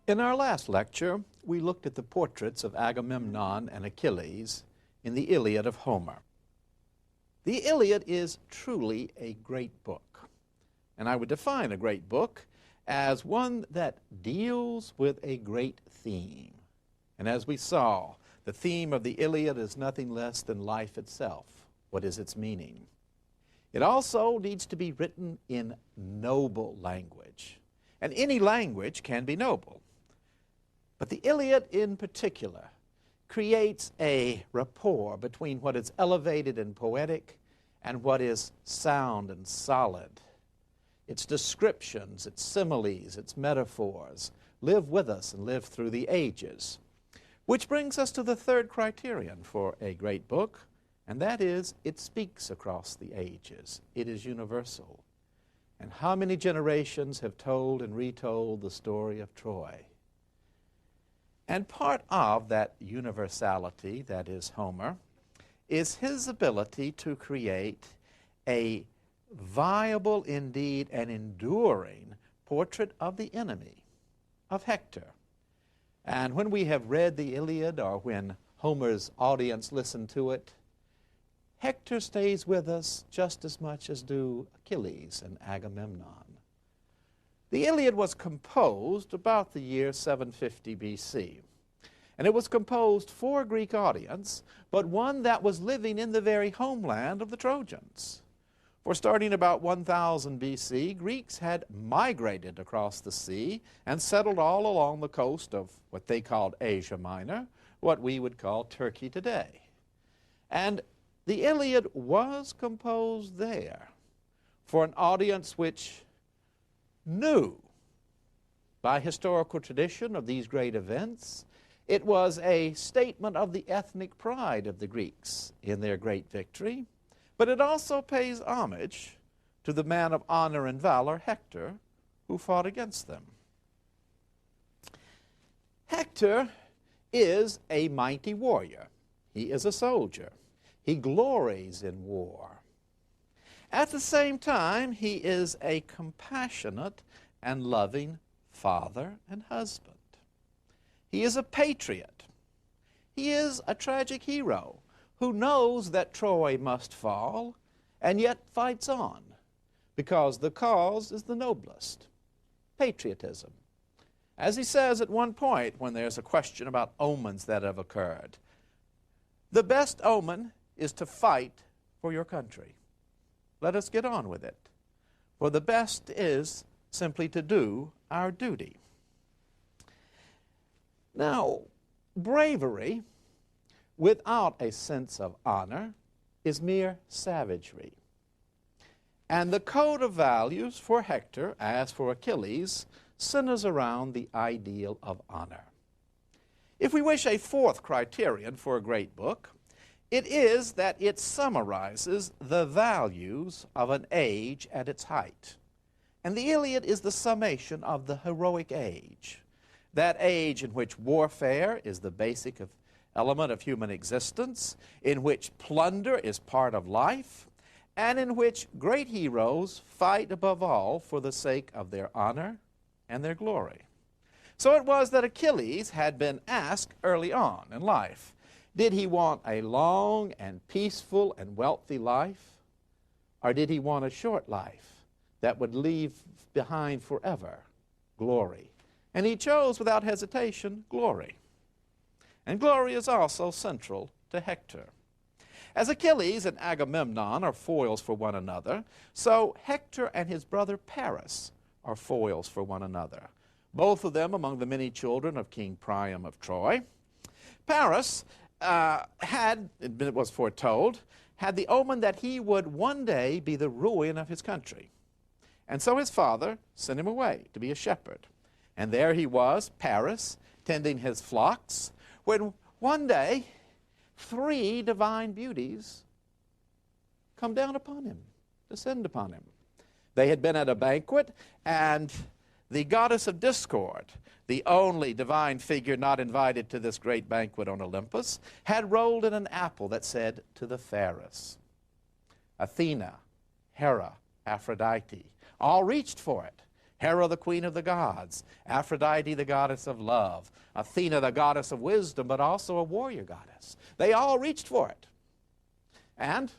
In our last lecture, we looked at the portraits of Agamemnon and Achilles in the Iliad of Homer. The Iliad is truly a great book, and I would define a great book as one that deals with a great theme. And as we saw, the theme of the Iliad is nothing less than life itself. What is its meaning? It also needs to be written in noble language, and any language can be noble. But the Iliad in particular creates a rapport between what is elevated and poetic and what is sound and solid. Its descriptions, its similes, its metaphors live with us and live through the ages. Which brings us to the third criterion for a great book, and that is it speaks across the ages. It is universal. And how many generations have told and retold the story of Troy? And part of that universality, that is Homer, is his ability to create a viable, indeed, and enduring portrait of the enemy, of Hector. And when we have read the Iliad, or when Homer's audience listen to it, Hector stays with us just as much as do Achilles and Agamemnon. The Iliad was composed about the year 750 BC. And it was composed for a Greek audience, but one that was living in the very homeland of the Trojans. For starting about 1000 BC, Greeks had migrated across the sea and settled all along the coast of what they called Asia Minor, what we would call Turkey today. And the Iliad was composed there for an audience which knew, by historical tradition of these great events, it was a statement of the ethnic pride of the Greeks in their great victory, but it also pays homage to the man of honor and valor, Hector, who fought against them. Hector is a mighty warrior. He is a soldier. He glories in war. At the same time, he is a compassionate and loving father and husband. He is a patriot. He is a tragic hero who knows that Troy must fall and yet fights on because the cause is the noblest, patriotism. As he says at one point when there's a question about omens that have occurred, the best omen is to fight for your country. Let us get on with it, for the best is simply to do our duty. Now, bravery without a sense of honor is mere savagery. And the code of values for Hector, as for Achilles, centers around the ideal of honor. If we wish a fourth criterion for a great book, it is that it summarizes the values of an age at its height. And the Iliad is the summation of the heroic age. That age in which warfare is the basic element of human existence, in which plunder is part of life, and in which great heroes fight above all for the sake of their honor and their glory. So it was that Achilles had been asked early on in life, did he want a long and peaceful and wealthy life, or did he want a short life that would leave behind forever glory? And he chose without hesitation glory. And glory is also central to Hector. As Achilles and Agamemnon are foils for one another, so Hector and his brother Paris are foils for one another, both of them among the many children of King Priam of Troy. Paris had, it was foretold, had the omen that he would one day be the ruin of his country. And so his father sent him away to be a shepherd. And there he was, Paris, tending his flocks, when one day 3 divine beauties come down upon him, descend upon him. They had been at a banquet, and the goddess of discord, the only divine figure not invited to this great banquet on Olympus, had rolled in an apple that said, "To the fairest." Athena, Hera, Aphrodite, all reached for it. Hera, the queen of the gods, Aphrodite, the goddess of love, Athena, the goddess of wisdom, but also a warrior goddess. They all reached for it. And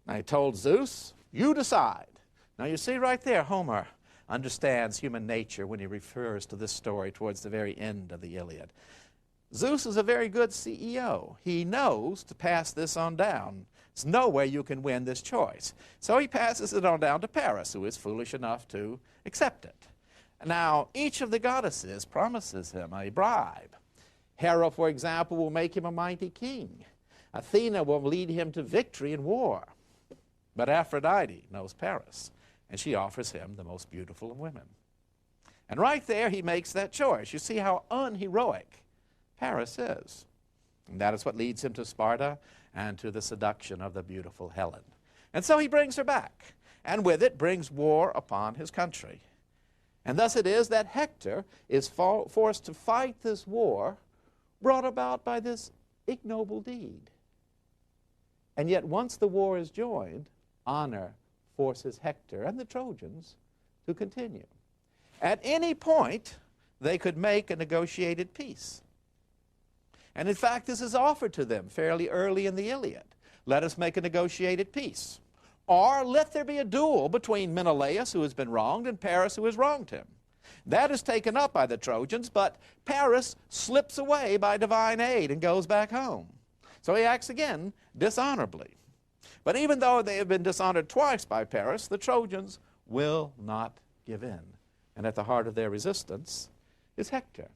I told Zeus, you decide. Now you see right there, Homer understands human nature when he refers to this story towards the very end of the Iliad. Zeus is a very good CEO. He knows to pass this on down. There's no way you can win this choice. So he passes it on down to Paris, who is foolish enough to accept it. Now, each of the goddesses promises him a bribe. Hera, for example, will make him a mighty king. Athena will lead him to victory in war. But Aphrodite knows Paris, and she offers him the most beautiful of women. And right there, he makes that choice. You see how unheroic Paris is. And that is what leads him to Sparta and to the seduction of the beautiful Helen. And so he brings her back, and with it brings war upon his country. And thus it is that Hector is forced to fight this war brought about by this ignoble deed. And yet once the war is joined, honor forces Hector and the Trojans to continue. At any point, they could make a negotiated peace. And in fact, this is offered to them fairly early in the Iliad. Let us make a negotiated peace. Or let there be a duel between Menelaus, who has been wronged, and Paris, who has wronged him. That is taken up by the Trojans, but Paris slips away by divine aid and goes back home. So he acts again dishonorably. But even though they have been dishonored twice by Paris, the Trojans will not give in. And at the heart of their resistance is Hector.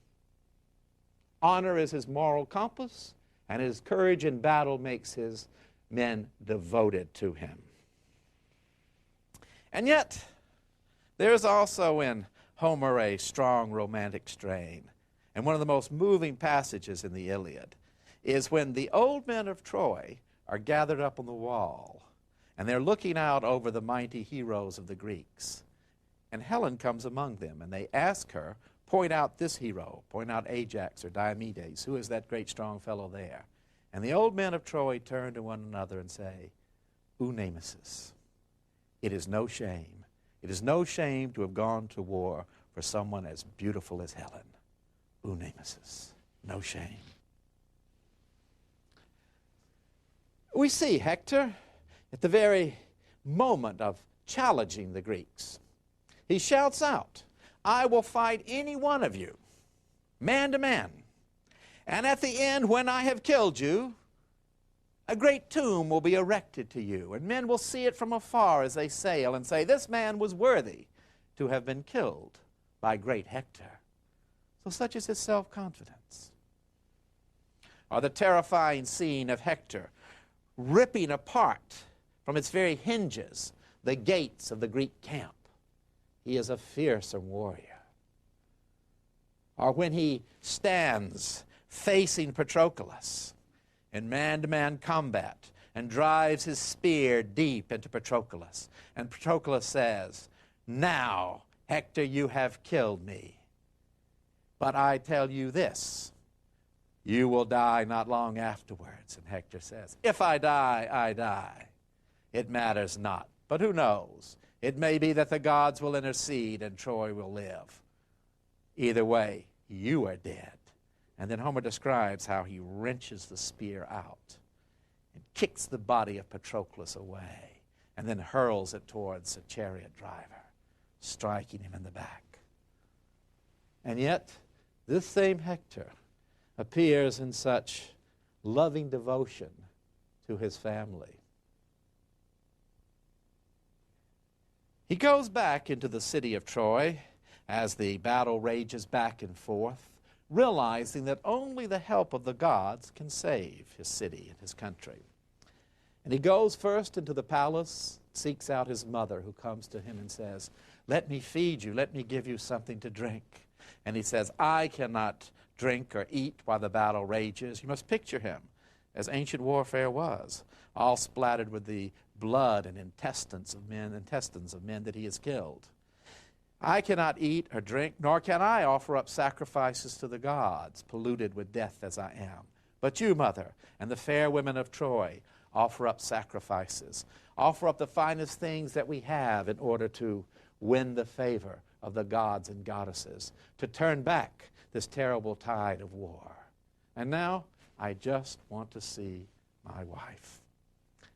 Honor is his moral compass, and his courage in battle makes his men devoted to him. And yet, there is also in Homer a strong romantic strain. And one of the most moving passages in the Iliad is when the old men of Troy are gathered up on the wall, and they're looking out over the mighty heroes of the Greeks. And Helen comes among them, and they ask her, point out this hero, point out Ajax or Diomedes, who is that great strong fellow there? And the old men of Troy turn to one another and say, Nemesis. It is no shame. It is no shame to have gone to war for someone as beautiful as Helen. Nemesis. No shame. We see Hector at the very moment of challenging the Greeks. He shouts out, I will fight any one of you, man to man. And at the end, when I have killed you, a great tomb will be erected to you, and men will see it from afar as they sail and say, this man was worthy to have been killed by great Hector. So such is his self-confidence. Or the terrifying scene of Hector ripping apart from its very hinges the gates of the Greek camp. He is a fearsome warrior. Or when he stands facing Patroclus in man-to-man combat and drives his spear deep into Patroclus. And Patroclus says, now, Hector, you have killed me. But I tell you this, you will die not long afterwards. And Hector says, if I die, I die. It matters not. But who knows? It may be that the gods will intercede and Troy will live. Either way, you are dead. And then Homer describes how he wrenches the spear out and kicks the body of Patroclus away and then hurls it towards a chariot driver, striking him in the back. And yet, this same Hector appears in such loving devotion to his family. He goes back into the city of Troy as the battle rages back and forth, realizing that only the help of the gods can save his city and his country. And he goes first into the palace, seeks out his mother, who comes to him and says, let me feed you, let me give you something to drink. And he says, I cannot drink or eat while the battle rages. You must picture him as ancient warfare was, all splattered with the blood and intestines of men that he has killed. I cannot eat or drink, nor can I offer up sacrifices to the gods, polluted with death as I am. But you, mother, and the fair women of Troy, offer up sacrifices. Offer up the finest things that we have in order to win the favor of the gods and goddesses to turn back this terrible tide of war. And now I just want to see my wife.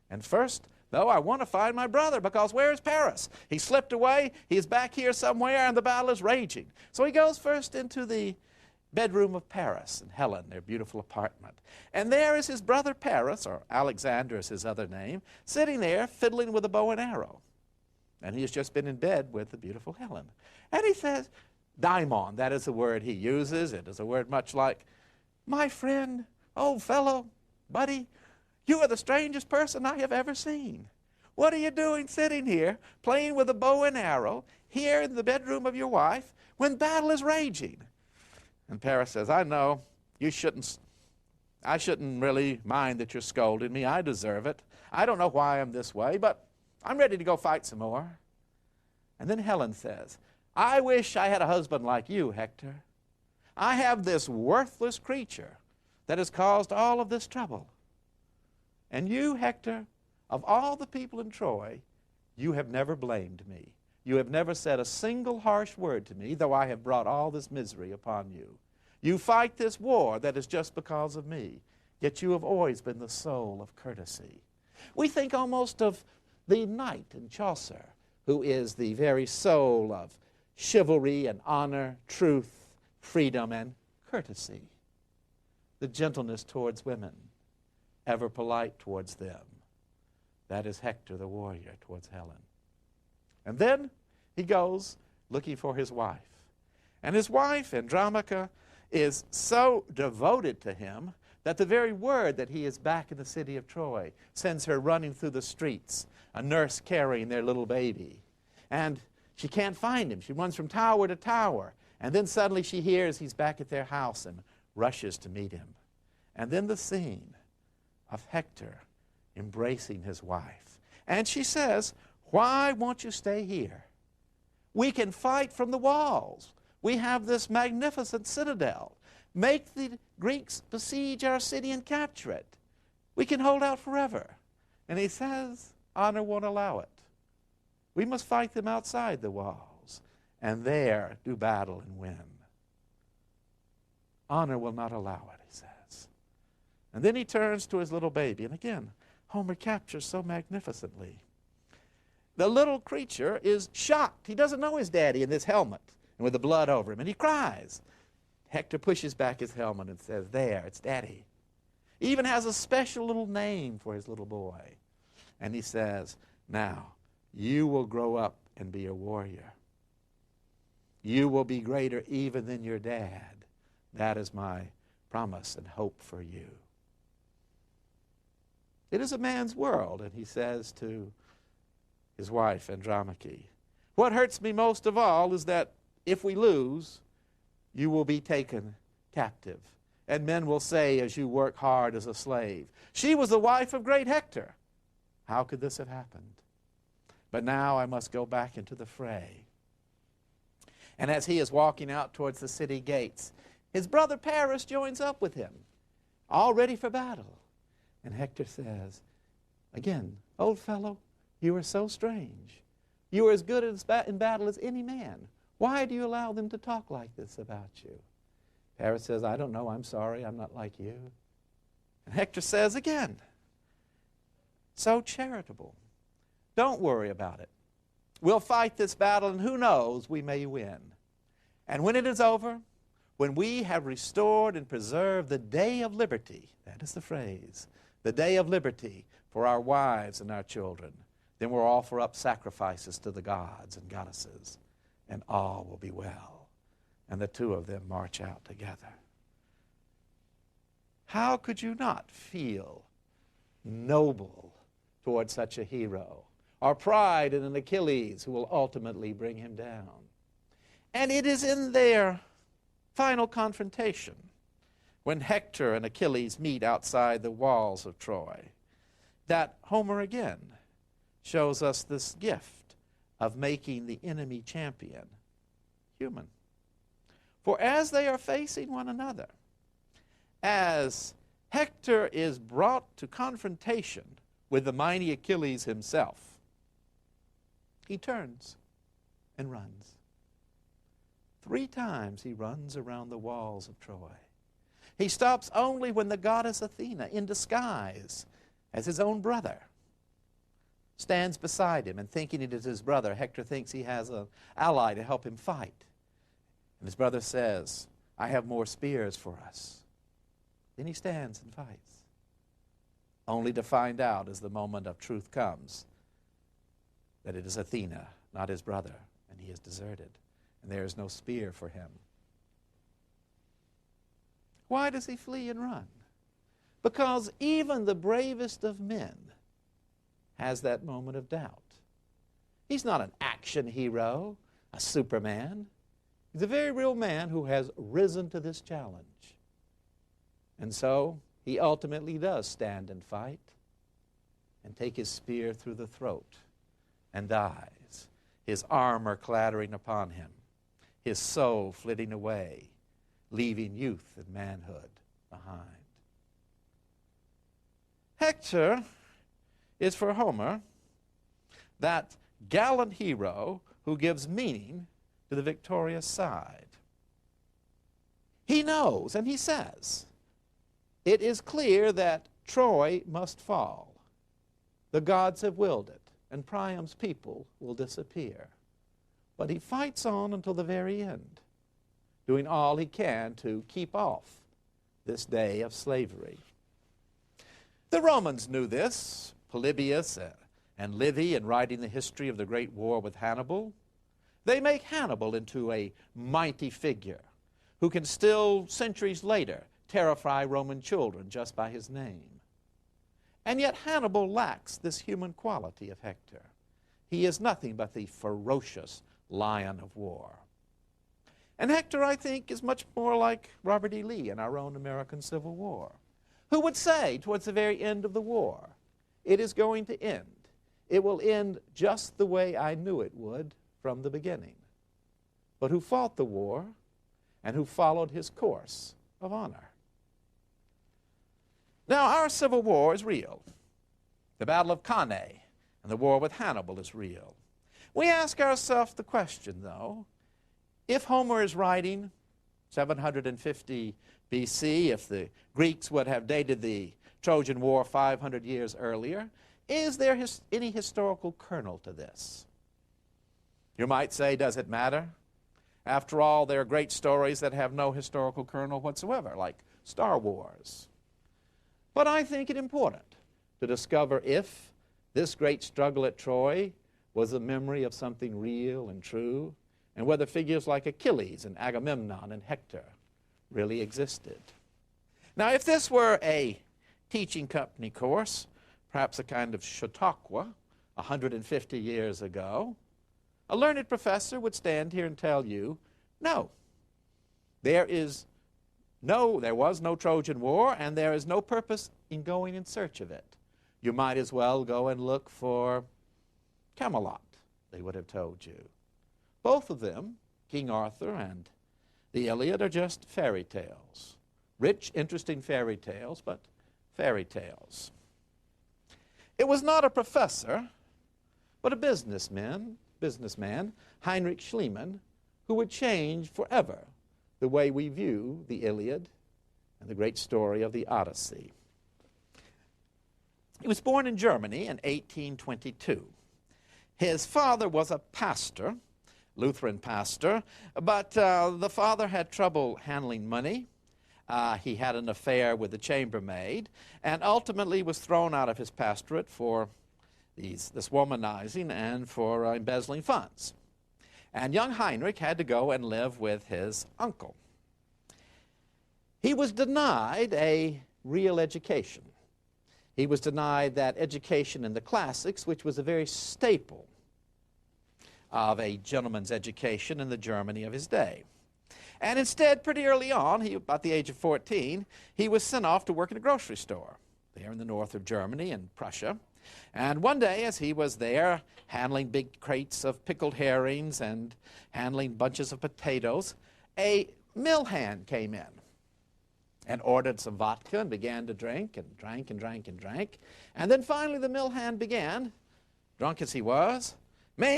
And first, though, I want to find my brother, because where is Paris? He slipped away, he's back here somewhere, and the battle is raging. So he goes first into the bedroom of Paris and Helen, their beautiful apartment. And there is his brother Paris, or Alexander is his other name, sitting there fiddling with a bow and arrow. And he has just been in bed with the beautiful Helen. And he says, daimon, that is the word he uses. It is a word much like, my friend, old fellow, buddy, you are the strangest person I have ever seen. What are you doing sitting here, playing with a bow and arrow, here in the bedroom of your wife, when battle is raging? And Paris says, I know, I shouldn't really mind that you're scolding me. I deserve it. I don't know why I'm this way, but I'm ready to go fight some more. And then Helen says, I wish I had a husband like you, Hector. I have this worthless creature that has caused all of this trouble. And you, Hector, of all the people in Troy, you have never blamed me. You have never said a single harsh word to me, though I have brought all this misery upon you. You fight this war that is just because of me, yet you have always been the soul of courtesy. We think almost of the knight in Chaucer, who is the very soul of chivalry and honor, truth, freedom, and courtesy. The gentleness towards women, ever polite towards them. That is Hector the warrior towards Helen. And then he goes looking for his wife. And his wife, Andromache, is so devoted to him that the very word that he is back in the city of Troy sends her running through the streets, a nurse carrying their little baby. And she can't find him. She runs from tower to tower. And then suddenly she hears he's back at their house and rushes to meet him. And then the scene of Hector embracing his wife. And she says, why won't you stay here? We can fight from the walls. We have this magnificent citadel. Make the Greeks besiege our city and capture it. We can hold out forever. And he says, honor won't allow it. We must fight them outside the walls, and there do battle and win. Honor will not allow it, he says. And then he turns to his little baby, and again, Homer captures so magnificently. The little creature is shocked. He doesn't know his daddy in this helmet and with the blood over him, and he cries. Hector pushes back his helmet and says, there, it's Daddy. He even has a special little name for his little boy. And he says, now, you will grow up and be a warrior. You will be greater even than your dad. That is my promise and hope for you. It is a man's world, and he says to his wife, Andromache, what hurts me most of all is that if we lose, you will be taken captive, and men will say as you work hard as a slave, she was the wife of great Hector. How could this have happened? But now I must go back into the fray. And as he is walking out towards the city gates, his brother Paris joins up with him, all ready for battle. And Hector says, again, old fellow, you are so strange. You are as good in battle as any man. Why do you allow them to talk like this about you? Paris says, I don't know, I'm sorry, I'm not like you. And Hector says again, so charitable. Don't worry about it. We'll fight this battle, and who knows, we may win. And when it is over, when we have restored and preserved the day of liberty, that is the phrase, the day of liberty for our wives and our children, then we'll offer up sacrifices to the gods and goddesses, and all will be well. And the two of them march out together. How could you not feel noble toward such a hero, or pride in an Achilles who will ultimately bring him down? And it is in their final confrontation, when Hector and Achilles meet outside the walls of Troy, that Homer again shows us this gift of making the enemy champion human. For as they are facing one another, as Hector is brought to confrontation with the mighty Achilles himself, he turns and runs. 3 times he runs around the walls of Troy. He stops only when the goddess Athena, in disguise as his own brother, stands beside him, and thinking it is his brother, Hector thinks he has an ally to help him fight. And his brother says, I have more spears for us. Then he stands and fights, only to find out as the moment of truth comes that it is Athena, not his brother, and he is deserted, and there is no spear for him. Why does he flee and run? Because even the bravest of men has that moment of doubt. He's not an action hero, a Superman. He's a very real man who has risen to this challenge. And so he ultimately does stand and fight and take his spear through the throat and dies, his armor clattering upon him, his soul flitting away, leaving youth and manhood behind. Hector is for Homer that gallant hero who gives meaning to the victorious side. He knows, and he says, it is clear that Troy must fall. The gods have willed it, and Priam's people will disappear. But he fights on until the very end, doing all he can to keep off this day of slavery. The Romans knew this. Polybius and Livy, in writing the history of the great war with Hannibal, they make Hannibal into a mighty figure who can still, centuries later, terrify Roman children just by his name. And yet Hannibal lacks this human quality of Hector. He is nothing but the ferocious lion of war. And Hector, I think, is much more like Robert E. Lee in our own American Civil War, who would say towards the very end of the war, it is going to end. It will end just the way I knew it would from the beginning. But who fought the war and who followed his course of honor. Now, our Civil War is real. The Battle of Cannae and the war with Hannibal is real. We ask ourselves the question, though, if Homer is writing 750 BC, if the Greeks would have dated the Trojan War 500 years earlier, is there any historical kernel to this? You might say, does it matter? After all, there are great stories that have no historical kernel whatsoever, like Star Wars. But I think it important to discover if this great struggle at Troy was a memory of something real and true, and whether figures like Achilles and Agamemnon and Hector really existed. Now, if this were a teaching company course, perhaps a kind of Chautauqua 150 years ago, a learned professor would stand here and tell you, no, there was no Trojan War, and there is no purpose in going in search of it. You might as well go and look for Camelot, they would have told you. Both of them, King Arthur and the Iliad, are just fairy tales. Rich, interesting fairy tales, but fairy tales. It was not a professor, but a businessman, Heinrich Schliemann, who would change forever the way we view the Iliad and the great story of the Odyssey. He was born in Germany in 1822. His father was a pastor, Lutheran pastor, but the father had trouble handling money. He had an affair with the chambermaid, and ultimately was thrown out of his pastorate for this womanizing and for embezzling funds. And young Heinrich had to go and live with his uncle. He was denied a real education. He was denied that education in the classics, which was a very staple of a gentleman's education in the Germany of his day. And instead, pretty early on, about the age of 14, he was sent off to work in a grocery store there in the north of Germany in Prussia. And one day, as he was there handling big crates of pickled herrings and handling bunches of potatoes, a mill hand came in and ordered some vodka and began to drink and drank and drank and drank. And then finally the mill hand began, drunk as he was, and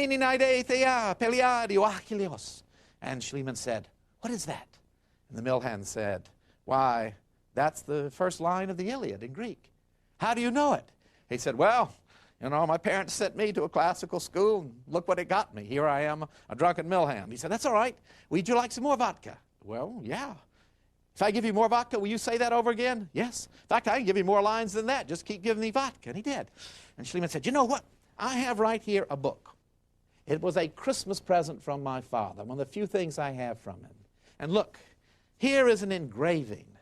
And Schliemann said, "What is that?" And the mill hand said, "Why, that's the first line of the Iliad in Greek." "How do you know it?" He said, "Well, you know, my parents sent me to a classical school, and look what it got me. Here I am, a drunken mill hand." He said, "That's all right. Would you like some more vodka?" "Well, yeah." "If I give you more vodka, will you say that over again?" "Yes. In fact, I can give you more lines than that. Just keep giving me vodka." And he did. And Schliemann said, "You know what? I have right here a book. It was a Christmas present from my father, one of the few things I have from him. And look, here is an engraving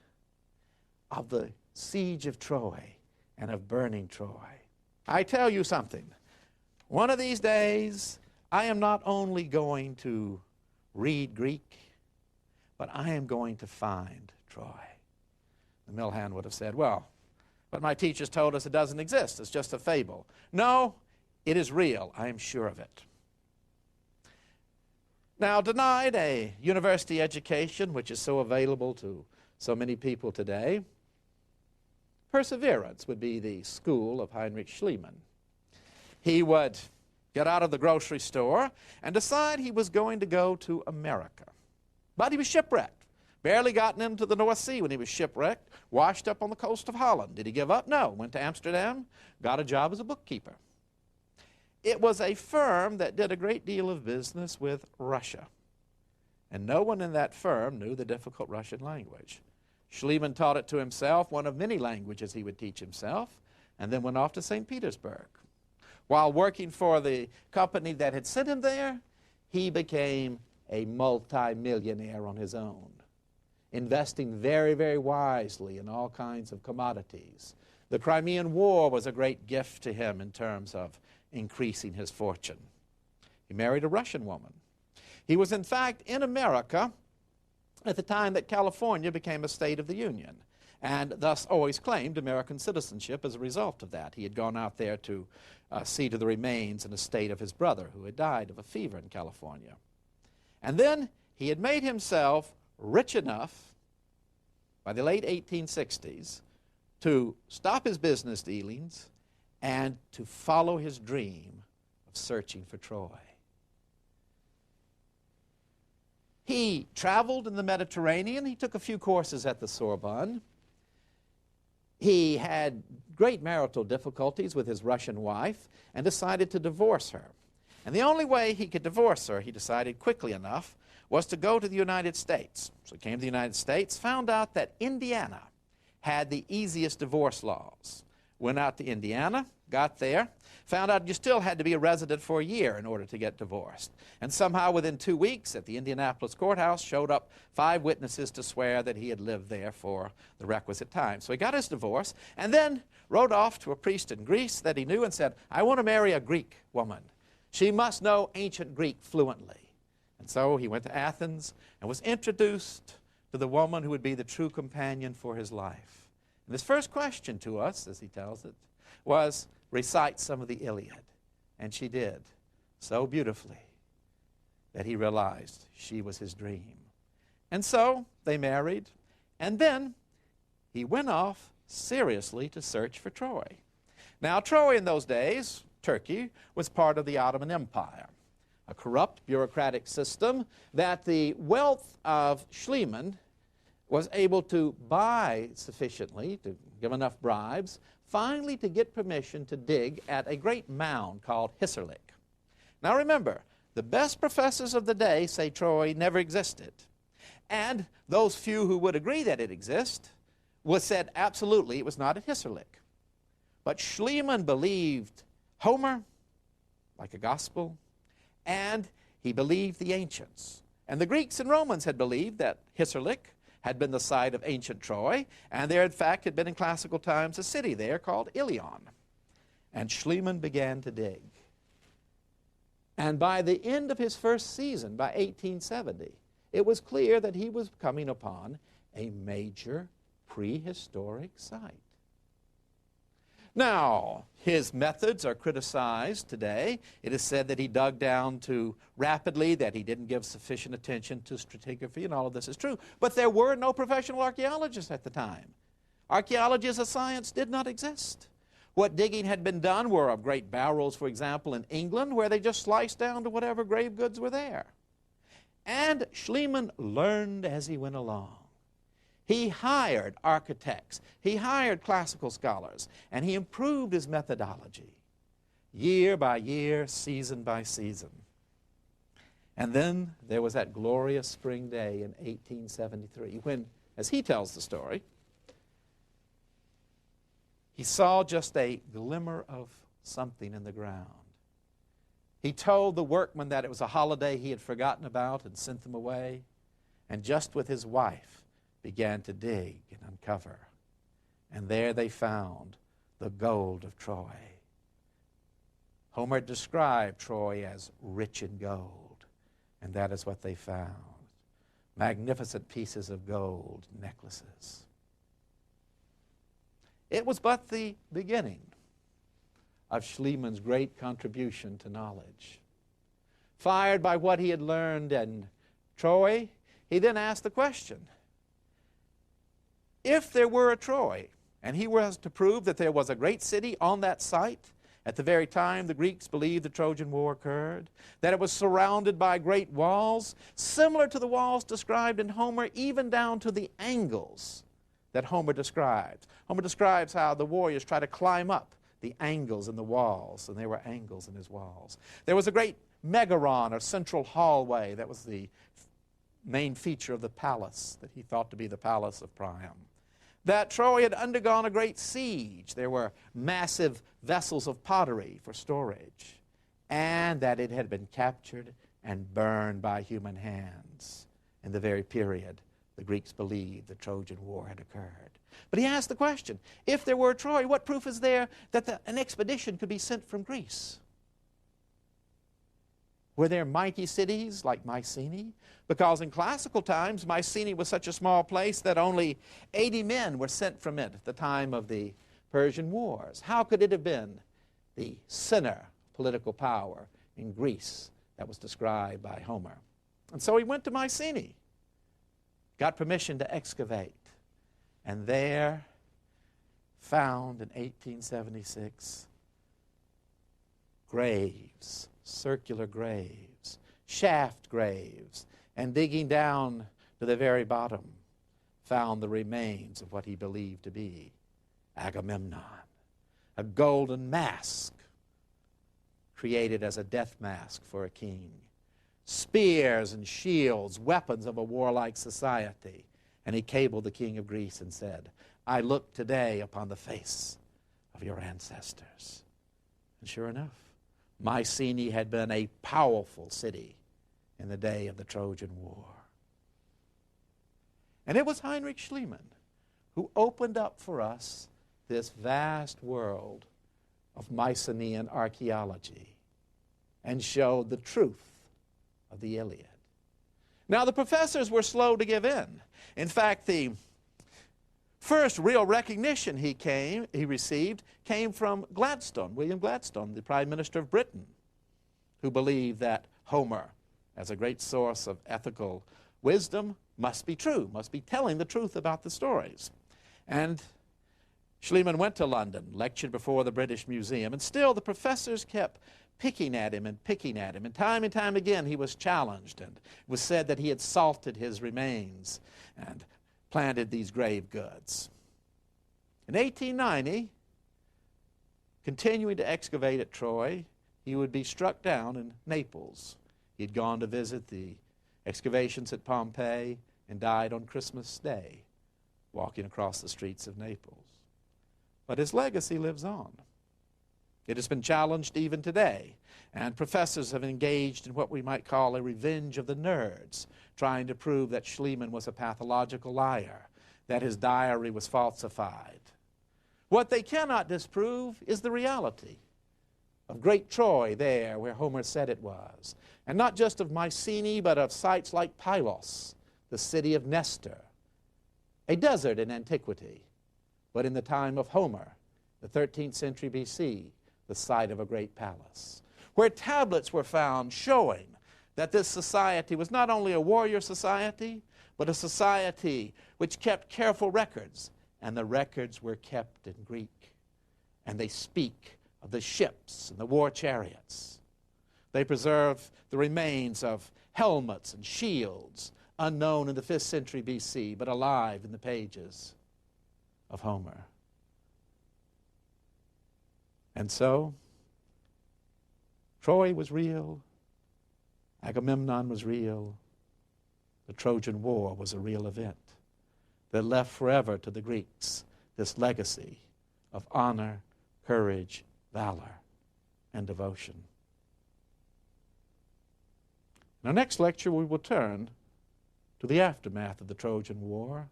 of the siege of Troy and of burning Troy. I tell you something. One of these days, I am not only going to read Greek, but I am going to find Troy." The mill hand would have said, "Well, but my teachers told us it doesn't exist. It's just a fable." "No, it is real. I am sure of it." Now, denied a university education, which is so available to so many people today, perseverance would be the school of Heinrich Schliemann. He would get out of the grocery store and decide he was going to go to America. But he was shipwrecked. Barely gotten into the North Sea when he was shipwrecked, washed up on the coast of Holland. Did he give up? No. Went to Amsterdam, got a job as a bookkeeper. It was a firm that did a great deal of business with Russia. And no one in that firm knew the difficult Russian language. Schliemann taught it to himself, one of many languages he would teach himself, and then went off to St. Petersburg. While working for the company that had sent him there, he became a multi-millionaire on his own, investing very, very wisely in all kinds of commodities. The Crimean War was a great gift to him in terms of increasing his fortune. He married a Russian woman. He was, in fact, in America at the time that California became a state of the Union, and thus always claimed American citizenship as a result of that. He had gone out there to see to the remains and estate of his brother, who had died of a fever in California. And then he had made himself rich enough by the late 1860s to stop his business dealings and to follow his dream of searching for Troy. He traveled in the Mediterranean. He took a few courses at the Sorbonne. He had great marital difficulties with his Russian wife and decided to divorce her. And the only way he could divorce her, he decided quickly enough, was to go to the United States. So he came to the United States, found out that Indiana had the easiest divorce laws. Went out to Indiana, got there, found out you still had to be a resident for a year in order to get divorced. And somehow within 2 weeks at the Indianapolis courthouse showed up 5 witnesses to swear that he had lived there for the requisite time. So he got his divorce and then wrote off to a priest in Greece that he knew and said, "I want to marry a Greek woman. She must know ancient Greek fluently." And so he went to Athens and was introduced to the woman who would be the true companion for his life. And his first question to us, as he tells it, was, "Recite some of the Iliad." And she did so beautifully that he realized she was his dream. And so they married, and then he went off seriously to search for Troy. Now, Troy in those days, Turkey, was part of the Ottoman Empire, a corrupt bureaucratic system that the wealth of Schliemann was able to buy sufficiently, to give enough bribes, finally to get permission to dig at a great mound called Hissarlik. Now remember, the best professors of the day say Troy never existed. And those few who would agree that it exists was said absolutely it was not at Hissarlik. But Schliemann believed Homer, like a gospel, and he believed the ancients. And the Greeks and Romans had believed that Hissarlik had been the site of ancient Troy, and there, in fact, had been in classical times a city there called Ilion. And Schliemann began to dig. And by the end of his first season, by 1870, it was clear that he was coming upon a major prehistoric site. Now, his methods are criticized today. It is said that he dug down too rapidly, that he didn't give sufficient attention to stratigraphy, and all of this is true. But there were no professional archaeologists at the time. Archaeology as a science did not exist. What digging had been done were of great barrows, for example, in England, where they just sliced down to whatever grave goods were there. And Schliemann learned as he went along. He hired architects, he hired classical scholars, and he improved his methodology year by year, season by season. And then there was that glorious spring day in 1873 when, as he tells the story, he saw just a glimmer of something in the ground. He told the workmen that it was a holiday he had forgotten about and sent them away, and just with his wife began to dig and uncover. And there they found the gold of Troy. Homer described Troy as rich in gold, and that is what they found. Magnificent pieces of gold necklaces. It was but the beginning of Schliemann's great contribution to knowledge. Fired by what he had learned in Troy, he then asked the question, if there were a Troy, and he was to prove that there was a great city on that site, at the very time the Greeks believed the Trojan War occurred, that it was surrounded by great walls, similar to the walls described in Homer, even down to the angles that Homer describes. Homer describes how the warriors try to climb up the angles in the walls, and there were angles in his walls. There was a great megaron, or central hallway, that was the main feature of the palace that he thought to be the palace of Priam. That Troy had undergone a great siege. There were massive vessels of pottery for storage, and that it had been captured and burned by human hands in the very period the Greeks believed the Trojan War had occurred. But he asked the question, if there were a Troy, what proof is there that an expedition could be sent from Greece? Were there mighty cities like Mycenae? Because in classical times, Mycenae was such a small place that only 80 men were sent from it at the time of the Persian Wars. How could it have been the center of political power in Greece that was described by Homer? And so he went to Mycenae, got permission to excavate, and there found in 1876 graves, circular graves, shaft graves, and digging down to the very bottom, found the remains of what he believed to be Agamemnon, a golden mask created as a death mask for a king, spears and shields, weapons of a warlike society. And he cabled the king of Greece and said, I look today upon the face of your ancestors. And sure enough, Mycenae had been a powerful city in the day of the Trojan War. And it was Heinrich Schliemann who opened up for us this vast world of Mycenaean archaeology and showed the truth of the Iliad. Now, the professors were slow to give in. In fact, the first real recognition he received came from Gladstone, William Gladstone, the Prime Minister of Britain, who believed that Homer, as a great source of ethical wisdom, must be true, must be telling the truth about the stories. And Schliemann went to London, lectured before the British Museum, and still the professors kept picking at him. And time again he was challenged, and it was said that he had salted his remains and planted these grave goods. In 1890, continuing to excavate at Troy, he would be struck down in Naples. He had gone to visit the excavations at Pompeii and died on Christmas Day, walking across the streets of Naples. But his legacy lives on. It has been challenged even today, and professors have engaged in what we might call a revenge of the nerds, trying to prove that Schliemann was a pathological liar, that his diary was falsified. What they cannot disprove is the reality of great Troy there where Homer said it was, and not just of Mycenae, but of sites like Pylos, the city of Nestor, a desert in antiquity, but in the time of Homer, the 13th century BC, the site of a great palace, where tablets were found showing that this society was not only a warrior society, but a society which kept careful records, and the records were kept in Greek. And they speak of the ships and the war chariots. They preserve the remains of helmets and shields, unknown in the 5th century BC, but alive in the pages of Homer. And so, Troy was real, Agamemnon was real, the Trojan War was a real event that left forever to the Greeks this legacy of honor, courage, valor, and devotion. In our next lecture, we will turn to the aftermath of the Trojan War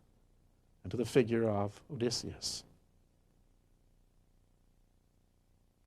and to the figure of Odysseus.